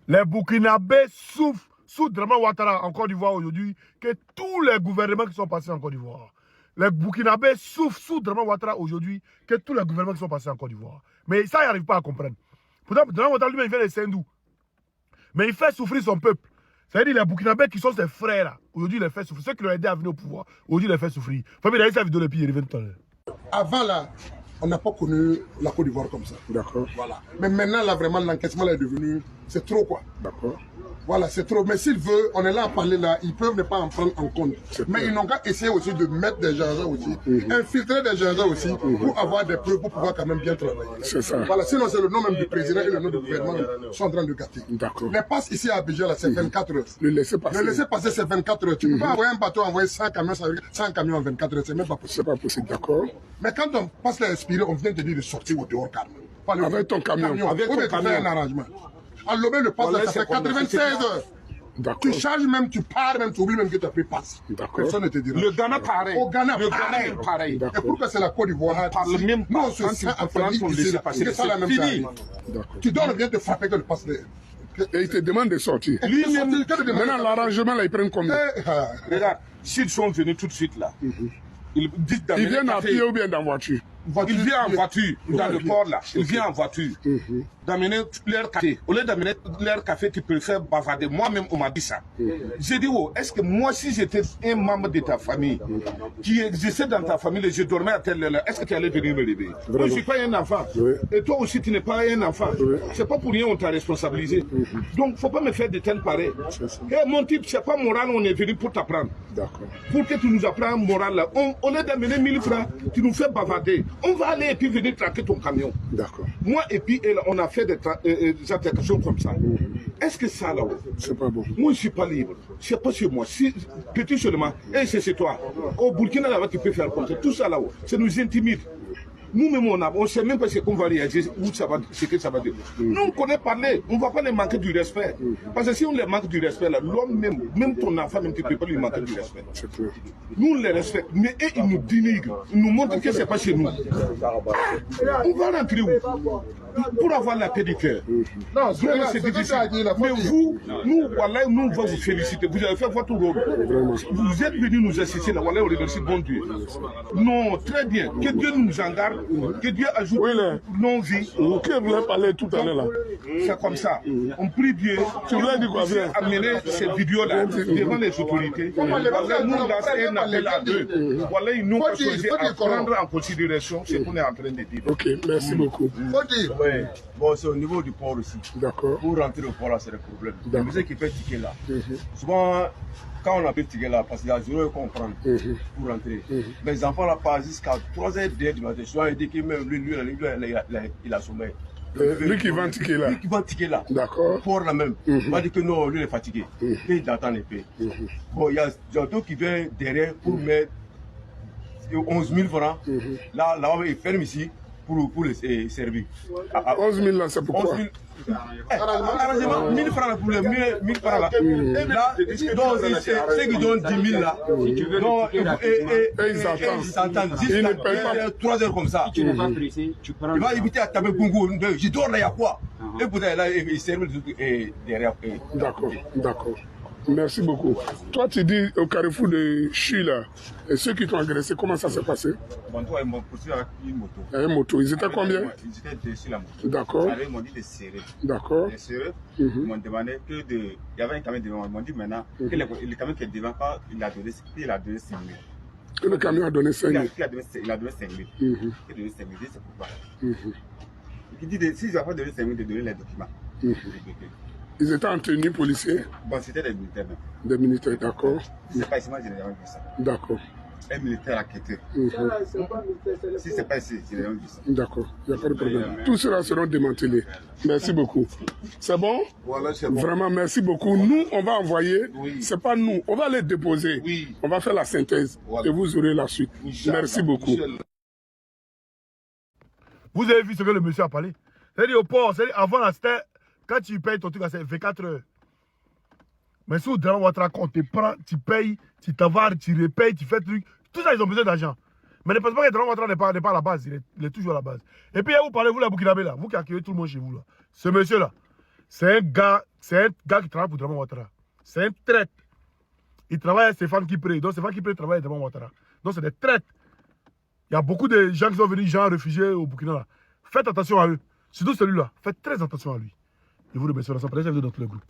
Les Burkinabés souffrent sous Dramane Ouattara en Côte d'Ivoire aujourd'hui que tous les gouvernements qui sont passés en Côte d'Ivoire. Les Burkinabés souffrent sous Dramane Ouattara aujourd'hui que tous les gouvernements qui sont passés en Côte d'Ivoire. Mais ça, ils n'arrivent pas à comprendre. Pourtant, Dramane Ouattara lui-même, il fait les Sindou. Mais il fait souffrir son peuple. C'est-à-dire les Burkinabés qui sont ses frères là. Aujourd'hui, il les fait souffrir. Ceux qui l'ont aidé à venir au pouvoir, aujourd'hui, il les fait souffrir. Faut bien sa vidéo depuis, il revient tout à l'heure. Avant là, on n'a pas connu la Côte d'Ivoire comme ça. D'accord. Voilà. Mais maintenant là, vraiment, l'encaissement là est devenu, c'est trop quoi. D'accord. Voilà, c'est trop. Mais s'ils veulent, on est là à parler là, ils peuvent ne pas en prendre en compte. Mais ils n'ont qu'à essayer aussi de mettre des gens aussi, infiltrer des gens aussi, pour avoir des preuves, pour pouvoir quand même bien travailler. C'est ça. Voilà, sinon c'est le nom même du président et le nom du gouvernement qui sont en train de gâter. D'accord. Les passes ici à Abidjan, là, c'est 24 heures. Le laisser passer. Le laisser passer, c'est 24 heures. Tu ne peux pas envoyer un bateau, envoyer 100 camions, 100 camions en 24 heures, c'est même pas possible. C'est pas possible, d'accord. Mais quand on passe les expirer, on vient te dire de sortir au dehors calme. Avec ton camion. Avec ton camion. Un arrangement. À Lobé, le passe, ça fait 96 heures. Tu charges même, tu pars même, tu oublies même que tu as pris passe. Personne ne te dira. Le Ghana pareil. Au Ghana pareil. Et pourquoi c'est la Côte d'Ivoire? Parle même pas. Nous, on se sent en famille ici. C'est ça la même chose. Tu dois bien te frapper que le passe. Et il te demande de sortir. Maintenant, l'arrangement, là, ils prennent combien? Regarde, s'ils sont venus tout de suite là, ils viennent à pied ou bien dans voiture? Il vient en voiture, dans le port là. Il vient en voiture. D'amener leur café. Au lieu d'amener leur café, tu préfères bavarder. Moi-même, on m'a dit ça. J'ai dit, oh, est-ce que moi, si j'étais un membre de ta famille, qui existait dans ta famille, et je dormais à telle heure, est-ce que tu allais venir me lever? Moi, je ne suis pas un enfant. Et toi aussi, tu n'es pas un enfant. C'est pas pour rien qu'on t'a responsabilisé. Donc, il ne faut pas me faire de telles pareilles. Et mon type, c'est pas moral, on est venu pour t'apprendre. Pour que tu nous apprennes moral là. Au lieu d'amener 1000 francs, tu nous fais bavarder. On va aller et puis venir traquer ton camion. Moi et puis elle, on a fait des applications comme ça. Est-ce que ça là-haut? C'est pas bon. Moi je ne suis pas libre. C'est pas chez moi. Si, petit seulement, et c'est chez toi. Au Burkina là-bas tu peux faire comme ça. Tout ça là-haut, ça nous intimide. Nous-mêmes, on ne sait même pas ce qu'on va réagir, où ça va, ce que ça va dire. Nous, on connaît parler, on ne va pas les manquer du respect. Parce que si on les manque du respect, l'homme même ton enfant, même tu ne peux pas lui manquer du respect. Nous, on les respecte, mais eux, ils nous dénigrent, ils nous montrent que ce n'est pas chez nous. On va rentrer où? Pour avoir la paix du cœur. Non, c'est difficile. Mais vous, nous, voilà, nous, on va vous féliciter. Vous avez fait votre rôle. Vous êtes venus nous assister là, voilà, on remercie bon Dieu. Non, très bien. Que Dieu nous en garde. Que Dieu ajoute nos vies. Qui voulait parler tout à l'heure là? C'est comme ça. On prie Dieu. Tu voulais dire quoi? Amener cette vidéo-là devant les autorités. Voilà, nous lancer un appel à eux. Voilà, ils nous ont choisi à prendre en considération ce qu'on est en train de dire. Ok, merci beaucoup. Oui, bon, c'est au niveau du port aussi. D'accord. Pour rentrer au port là, c'est le problème. Le musée qui fait ticket là. Souvent, quand on a fait ticket là, parce qu'il y a 0 € qu'on prend pour rentrer. Mais les enfants là passent jusqu'à 3h du matin. Souvent, il dit que même lui, il a sommeil. Lui qui vend ticket là. Lui qui vend ticket là. D'accord. Port là même. Il va dire que non, lui il est fatigué. Et il attend les pays. Bon, il y a Janto qui vient derrière pour mettre 11 000 francs. Là, il ferme ici. Pour les servir. 11 000 là, c'est pourquoi? 11 000. Arrangement, 1000 francs là pour les 1000 francs là. Là, donc, ceux qui donnent 10 000 là, ils s'entendent. Ils ne payent pas 3 heures comme ça. Il va éviter à taper Congo. Je dors là, il y a quoi? Et pour là, il servent derrière. D'accord, d'accord. Merci beaucoup. Toi, tu dis au carrefour de Chu, là, et ceux qui t'ont agressé, comment ça s'est passé? Bon, toi, ils m'ont poursuivi avec une moto. Une moto. Ils étaient combien? Ils étaient dessus la moto. D'accord. Ils m'ont dit de serrer. D'accord. De serrer. Ils m'ont demandé que de. Il y avait un camion devant. Ils m'ont dit maintenant que le camion qui est devant, quand il a donné 5 000. Que le camion a donné 5 000. Il a donné 5 000. Il a donné 5 000. C'est pourquoi. Il dit si je n'ai pas donné 5 000, de donner les documents. Ils étaient en tenue policier? Bon, c'était des militaires même. Des militaires, d'accord. C'est pas ici, moi je n'ai jamais vu ça. D'accord. Un militaire à quêter. Si c'est pas ici, je n'ai jamais vu ça. D'accord, il n'y a pas de problème. Tout cela seront démantelés. Merci beaucoup. C'est bon? Voilà, c'est bon. Vraiment, merci beaucoup. Nous, on va envoyer, c'est pas nous, on va les déposer. On va faire la synthèse et vous aurez la suite. Merci beaucoup. Vous avez vu ce que le monsieur a parlé? C'est-à-dire au port, c'est-à-dire avant la c'était. Quand tu payes ton truc, c'est 24 heures. Mais si au Dramane Ouattara, on te prend, tu payes, tu t'avares, tu repayes, tu fais truc. Tout ça, ils ont besoin d'argent. Mais ne pensez pas que Dramane Ouattara n'est pas à la base. Il est toujours à la base. Et puis, vous parlez, vous, la Burkinabé, là, vous qui accueillez tout le monde chez vous, là. Ce monsieur-là, c'est un gars, C'est un gars qui travaille pour Draman Ouattara. C'est un traître. Il travaille avec Stéphane Kipré. Donc Stéphane Kipré travaille avec Draman Ouattara. Donc c'est des traîtres. Il y a beaucoup de gens qui sont venus, gens réfugiés au Burkina. Là. Faites attention à eux. Surtout celui-là. Faites très attention à lui. Je vous remercie. On se retrouve dans tous les groupes.